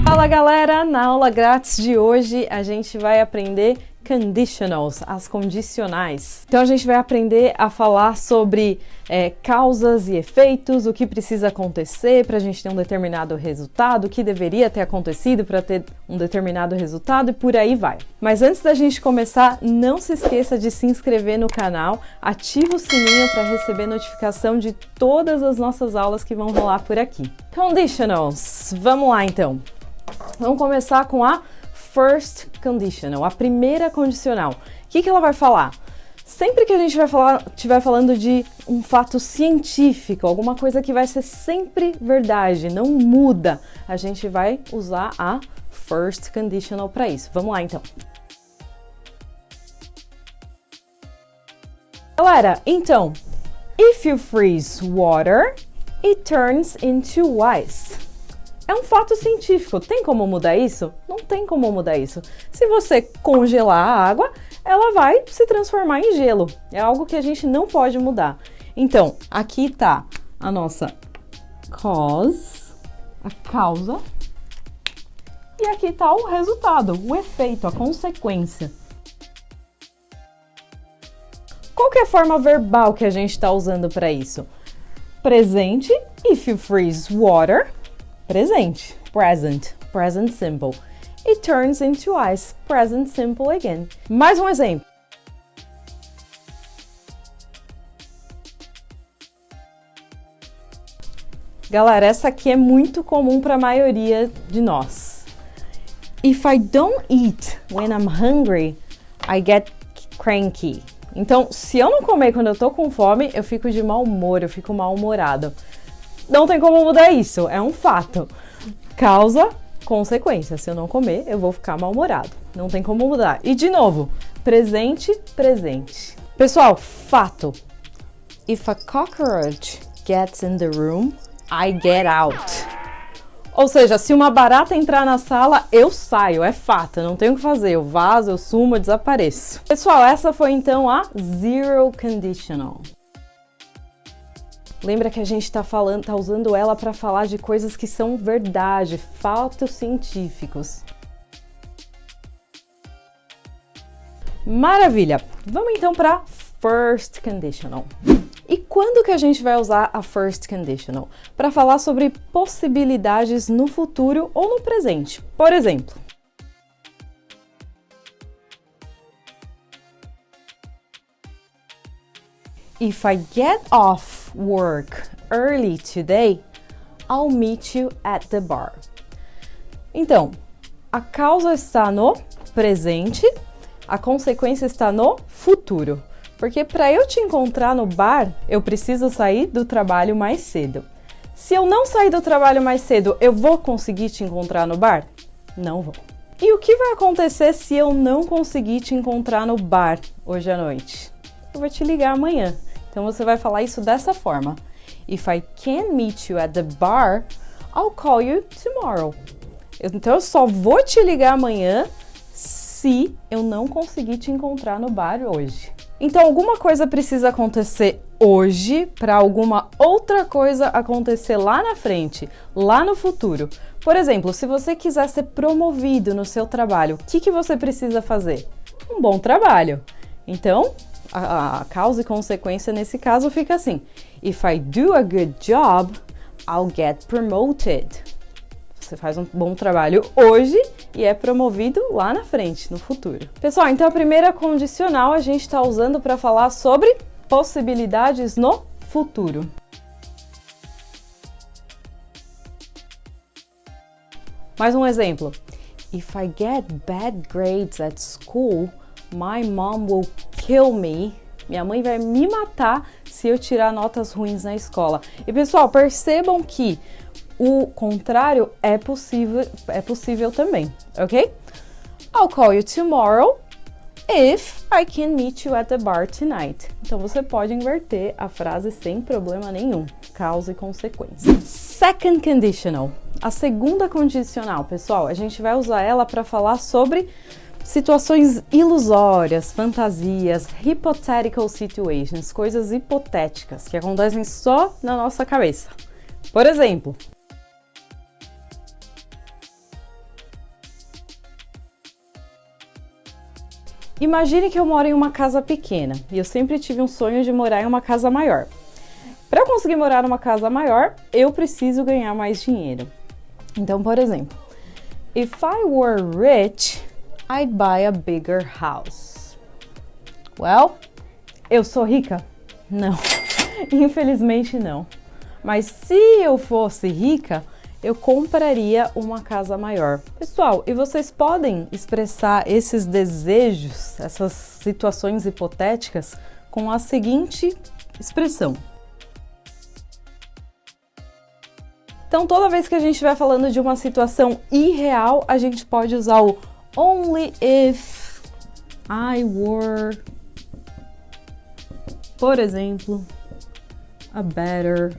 Fala galera, na aula grátis de hoje a gente vai aprender conditionals, as condicionais. Então a gente vai aprender a falar sobre causas e efeitos, o que precisa acontecer para a gente ter um determinado resultado, o que deveria ter acontecido para ter um determinado resultado e por aí vai. Mas antes da gente começar, não se esqueça de se inscrever no canal, ativa o sininho para receber notificação de todas as nossas aulas que vão rolar por aqui. Conditionals, vamos lá então. Vamos começar com a first conditional, a primeira condicional. O que ela vai falar? Sempre que a gente estiver falando de um fato científico, alguma coisa que vai ser sempre verdade, não muda, a gente vai usar a first conditional para isso. Vamos lá então. Galera, então, if you freeze water, it turns into ice. É um fato científico. Tem como mudar isso? Não tem como mudar isso. Se você congelar a água, ela vai se transformar em gelo. É algo que a gente não pode mudar. Então, aqui tá a nossa cause, a causa. E aqui tá o resultado, o efeito, a consequência. Qual que é a forma verbal que a gente está usando para isso? Presente, if you freeze water. Presente, present simple. It turns into ice, present simple again. Mais um exemplo. Galera, essa aqui é muito comum para a maioria de nós. If I don't eat when I'm hungry, I get cranky. Então, se eu não comer quando eu tô com fome, eu fico de mau humor, eu fico mal-humorado. Não tem como mudar isso, é um fato. Causa, consequência. Se eu não comer, eu vou ficar mal-humorado. Não tem como mudar. E de novo, presente, presente. Pessoal, fato. If a cockroach gets in the room, I get out. Ou seja, se uma barata entrar na sala, eu saio. É fato, eu não tenho o que fazer. Eu vazo, eu sumo, eu desapareço. Pessoal, essa foi então a zero conditional. Lembra que a gente tá usando ela para falar de coisas que são verdade, fatos científicos. Maravilha! Vamos então para first conditional. E quando que a gente vai usar a first conditional? Para falar sobre possibilidades no futuro ou no presente. Por exemplo, if I get off work early today, I'll meet you at the bar. Então, a causa está no presente, a consequência está no futuro. Porque para eu te encontrar no bar, eu preciso sair do trabalho mais cedo. Se eu não sair do trabalho mais cedo, eu vou conseguir te encontrar no bar? Não vou. E o que vai acontecer se eu não conseguir te encontrar no bar hoje à noite? Eu vou te ligar amanhã. Então você vai falar isso dessa forma. If I can't meet you at the bar, I'll call you tomorrow. Então eu só vou te ligar amanhã se eu não conseguir te encontrar no bar hoje. Então alguma coisa precisa acontecer hoje para alguma outra coisa acontecer lá na frente, lá no futuro. Por exemplo, se você quiser ser promovido no seu trabalho, o que você precisa fazer? Um bom trabalho. Então, a causa e consequência nesse caso fica assim. If I do a good job, I'll get promoted. Você faz um bom trabalho hoje e é promovido lá na frente, no futuro. Pessoal, então a primeira condicional a gente está usando para falar sobre possibilidades no futuro. Mais um exemplo. If I get bad grades at school, my mom will kill me. Minha mãe vai me matar se eu tirar notas ruins na escola. E pessoal, percebam que o contrário é possível também, ok? I'll call you tomorrow if I can meet you at the bar tonight. Então você pode inverter a frase sem problema nenhum. Causa e consequência. Second conditional. A segunda condicional, pessoal, a gente vai usar ela para falar sobre situações ilusórias, fantasias, hypothetical situations, coisas hipotéticas que acontecem só na nossa cabeça. Por exemplo, imagine que eu moro em uma casa pequena e eu sempre tive um sonho de morar em uma casa maior. Para eu conseguir morar numa casa maior, eu preciso ganhar mais dinheiro. Então, por exemplo, if I were rich, I'd buy a bigger house. Well, eu sou rica? Não, infelizmente não. Mas se eu fosse rica, eu compraria uma casa maior. Pessoal, e vocês podem expressar esses desejos, essas situações hipotéticas com a seguinte expressão. Então, toda vez que a gente estiver falando de uma situação irreal, a gente pode usar o only if I were, por exemplo, a better.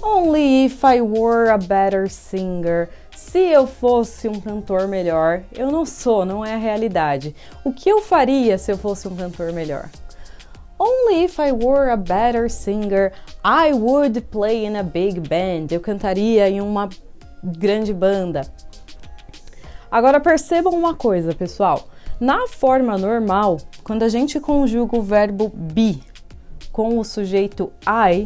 Only if I were a better singer. Se eu fosse um cantor melhor, eu não sou, não é a realidade. O que eu faria se eu fosse um cantor melhor? Only if I were a better singer, I would play in a big band. Eu cantaria em uma grande banda. Agora percebam uma coisa, pessoal. Na forma normal, quando a gente conjuga o verbo be com o sujeito I,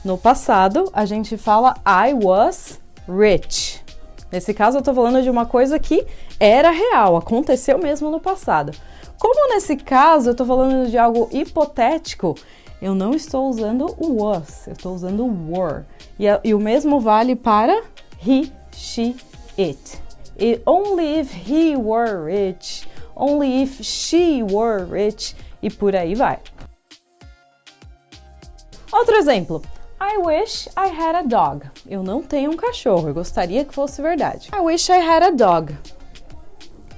no passado, a gente fala I was rich. Nesse caso, eu tô falando de uma coisa que era real, aconteceu mesmo no passado. Como nesse caso, eu tô falando de algo hipotético, eu não estou usando o was, eu estou usando o were. E o mesmo vale para he, she, it. Only if he were rich, only if she were rich, e por aí vai. Outro exemplo. I wish I had a dog. Eu não tenho um cachorro, eu gostaria que fosse verdade. I wish I had a dog.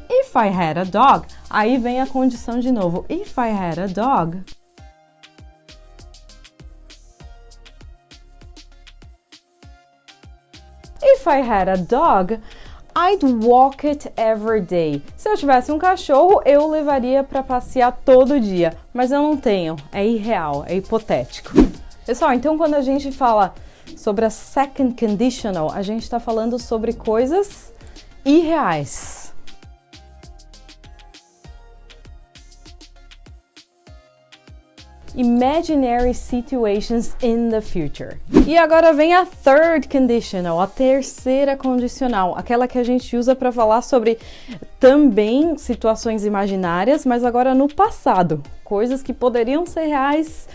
If I had a dog, aí vem a condição de novo. If I had a dog. If I had a dog, I'd walk it every day. Se eu tivesse um cachorro, eu o levaria para passear todo dia. Mas eu não tenho, é irreal, é hipotético. Pessoal, então quando a gente fala sobre a second conditional, a gente está falando sobre coisas irreais. Imaginary situations in the future. E agora vem a third conditional, a terceira condicional, aquela que a gente usa para falar sobre também situações imaginárias, mas agora no passado, coisas que poderiam ser reais,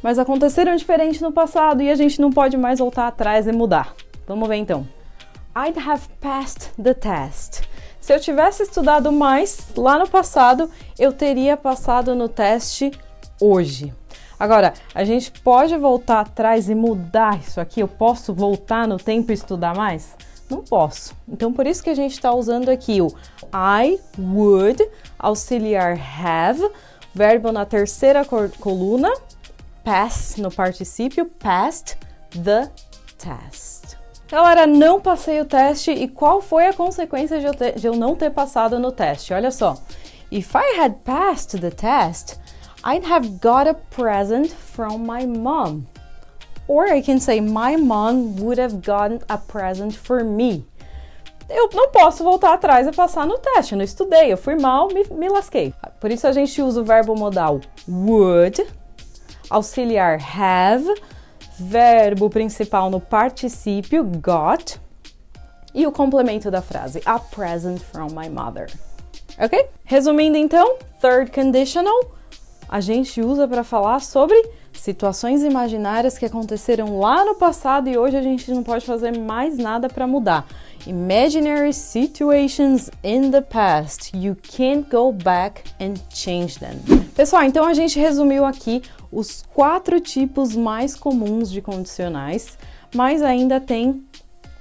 mas aconteceram diferente no passado e a gente não pode mais voltar atrás e mudar. Vamos ver então. I'd have passed the test. Se eu tivesse estudado mais lá no passado, eu teria passado no teste hoje. Agora, a gente pode voltar atrás e mudar isso aqui? Eu posso voltar no tempo e estudar mais? Não posso. Então, por isso que a gente está usando aqui o I would, auxiliar have, verbo na terceira coluna, pass no particípio, passed the test. Galera, não passei o teste e qual foi a consequência de eu não ter passado no teste? Olha só. If I had passed the test, I'd have got a present from my mom. Or I can say my mom would have gotten a present for me. Eu não posso voltar atrás e passar no teste, eu não estudei, eu fui mal, me lasquei. Por isso a gente usa o verbo modal would, auxiliar have, verbo principal no particípio got e o complemento da frase a present from my mother. Ok? Resumindo então, third conditional a gente usa para falar sobre situações imaginárias que aconteceram lá no passado e hoje a gente não pode fazer mais nada para mudar. Imaginary situations in the past. You can't go back and change them. Pessoal, então a gente resumiu aqui os 4 tipos mais comuns de condicionais, mas ainda tem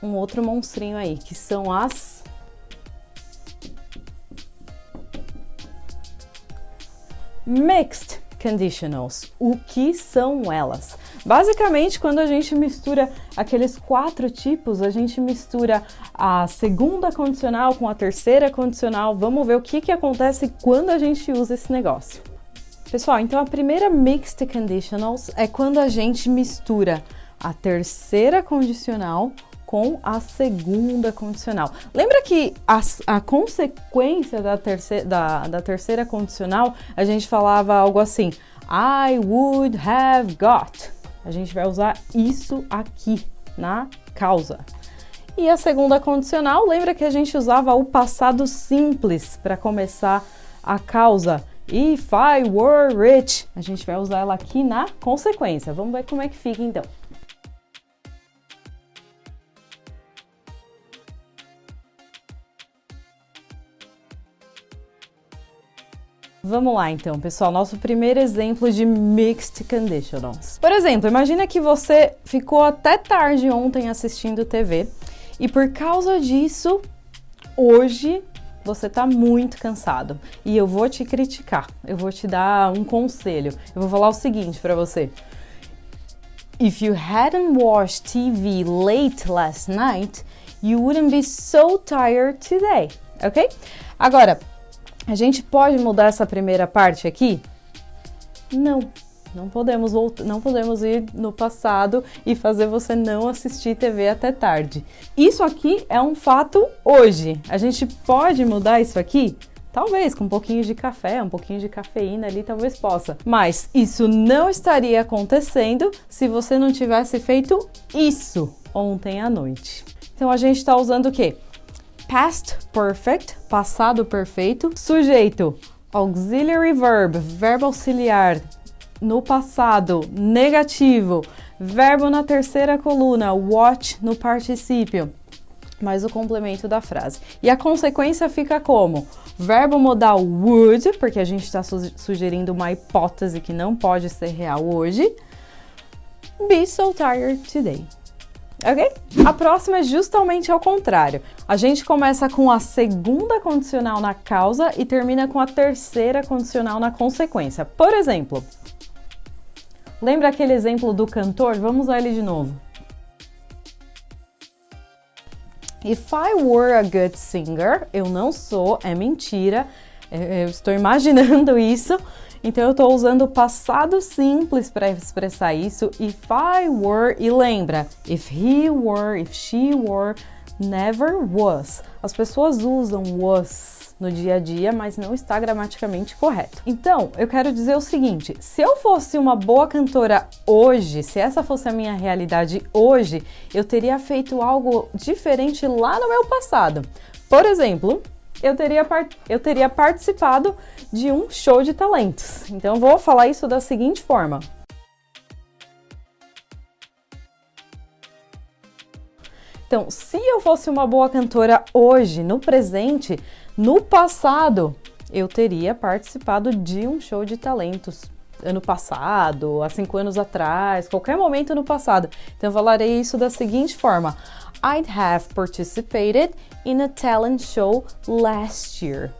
um outro monstrinho aí, que são as mixed conditionals. O que são elas? Basicamente, quando a gente mistura aqueles 4 tipos, a gente mistura a segunda condicional com a terceira condicional. Vamos ver o que acontece quando a gente usa esse negócio. Pessoal, então a primeira Mixed Conditionals é quando a gente mistura a terceira condicional com a segunda condicional. Lembra que a consequência da terceira condicional, a gente falava algo assim, I would have got. A gente vai usar isso aqui na causa. E a segunda condicional, lembra que a gente usava o passado simples para começar a causa. If I were rich. A gente vai usar ela aqui na consequência. Vamos ver como é que fica então. Vamos lá então, pessoal, nosso primeiro exemplo de Mixed Conditionals. Por exemplo, imagina que você ficou até tarde ontem assistindo TV e por causa disso, hoje você tá muito cansado e eu vou te criticar, eu vou te dar um conselho, eu vou falar o seguinte para você. If you hadn't watched TV late last night, you wouldn't be so tired today, ok? Agora, a gente pode mudar essa primeira parte aqui? Não podemos ir no passado e fazer você não assistir TV até tarde. Isso aqui é um fato hoje. A gente pode mudar isso aqui? Talvez, com um pouquinho de café, um pouquinho de cafeína ali, talvez possa. Mas isso não estaria acontecendo se você não tivesse feito isso ontem à noite. Então a gente está usando o quê? Past perfect, passado perfeito, sujeito, auxiliary verb, verbo auxiliar, no passado, negativo, verbo na terceira coluna, watch no particípio, mais o complemento da frase. E a consequência fica como? Verbo modal would, porque a gente está sugerindo uma hipótese que não pode ser real hoje, be so tired today. Ok? A próxima é justamente ao contrário. A gente começa com a segunda condicional na causa e termina com a terceira condicional na consequência. Por exemplo, lembra aquele exemplo do cantor? Vamos usar ele de novo. If I were a good singer, eu não sou, é mentira, eu estou imaginando isso. Então eu estou usando o passado simples para expressar isso. If I were, e lembra, if he were, if she were, never was. As pessoas usam was no dia a dia, mas não está gramaticalmente correto. Então, eu quero dizer o seguinte, se eu fosse uma boa cantora hoje, se essa fosse a minha realidade hoje, eu teria feito algo diferente lá no meu passado. Por exemplo, eu teria participado de um show de talentos. Então, eu vou falar isso da seguinte forma. Então, se eu fosse uma boa cantora hoje, no presente, no passado, eu teria participado de um show de talentos. Ano passado, há 5 anos atrás, qualquer momento no passado. Então, eu falarei isso da seguinte forma. I'd have participated in a talent show last year.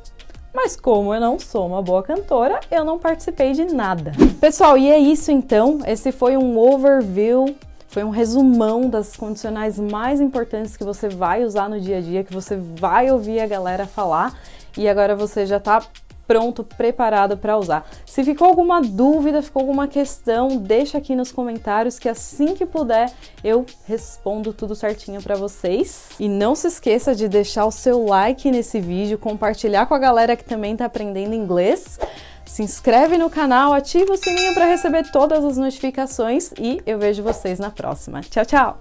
Mas como eu não sou uma boa cantora, eu não participei de nada. Pessoal, e é isso então. Esse foi um overview, foi um resumão das condicionais mais importantes que você vai usar no dia a dia, que você vai ouvir a galera falar. E agora você já tá pronto, preparado para usar. Se ficou alguma dúvida, ficou alguma questão, deixa aqui nos comentários que assim que puder eu respondo tudo certinho para vocês. E não se esqueça de deixar o seu like nesse vídeo, compartilhar com a galera que também está aprendendo inglês. Se inscreve no canal, ativa o sininho para receber todas as notificações e eu vejo vocês na próxima. Tchau, tchau!